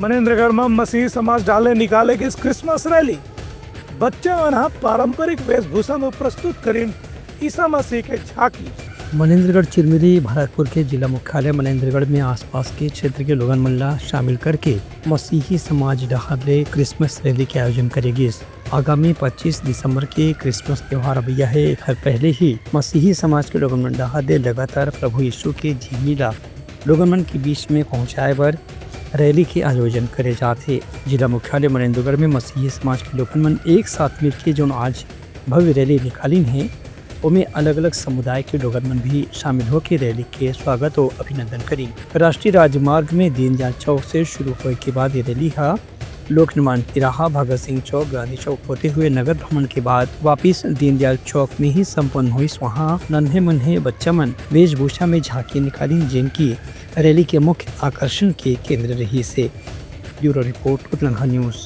मनेन्द्रगढ़ में मसीही समाज डाले निकाले की क्रिसमस रैली। बच्चा मन पारंपरिक वेशभूषा में प्रस्तुत करीन ईसा मसीह के झांकी। मनेन्द्रगढ़ चिरमिरी भरतपुर के जिला मुख्यालय मनेन्द्रगढ़ में आसपास के क्षेत्र के लोगन मन ला शामिल करके मसीही समाज डहारे क्रिसमस रैली के आयोजन करेगी। आगामी 25 दिसंबर के क्रिसमस त्योहार भैया है। एक पहले ही मसीही समाज के लोगन मन डहारे लगातार प्रभु यीशु के झिमिला लोगन मन के बीच में पहुँचाए बर रैली के आयोजन करे जाते। जिला मुख्यालय मनेन्द्रगढ़ में मसीही समाज के लोगन मन एक साथ मिलकर जो आज भव्य रैली निकाली है, उनमें अलग अलग समुदाय के लोगन मन भी शामिल होकर रैली के स्वागत और अभिनंदन करी। राष्ट्रीय राजमार्ग में दीनदयाल चौक से शुरू होने के बाद ये रैली लोक निर्माण तिराहा, भगत सिंह चौक, गांधी चौक होते हुए नगर भ्रमण के बाद वापिस दीनदयाल चौक में ही संपन्न हुई। वहाँ नन्हे मुन्हे बच्चा मन वेशभूषा में झांकी निकाली, जिनकी रैली के मुख्य आकर्षण के केंद्र रही से। ब्यूरो रिपोर्ट, उतलंघा न्यूज।